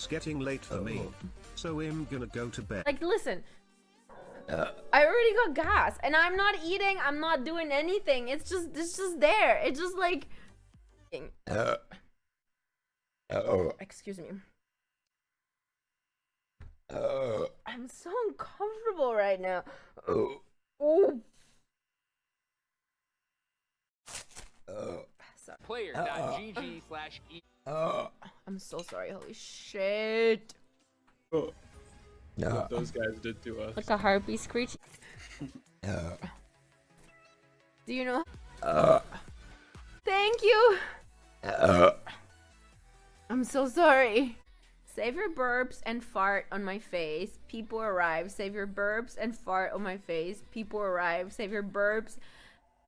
It's getting late for me, so I'm gonna go to bed. Like, listen. I already got gas, and I'm not eating. I'm not doing anything. It's just there. It's just like. Excuse me. I'm so uncomfortable right now. Oh. Sorry. Player.gg/e. I'm so sorry. Holy shit. What those guys did to us. Like a heartbeat screech. Do you know? Thank you. I'm so sorry. Save your burps and fart on my face. People arrive. Save your burps and fart on my face. People arrive. Save your burps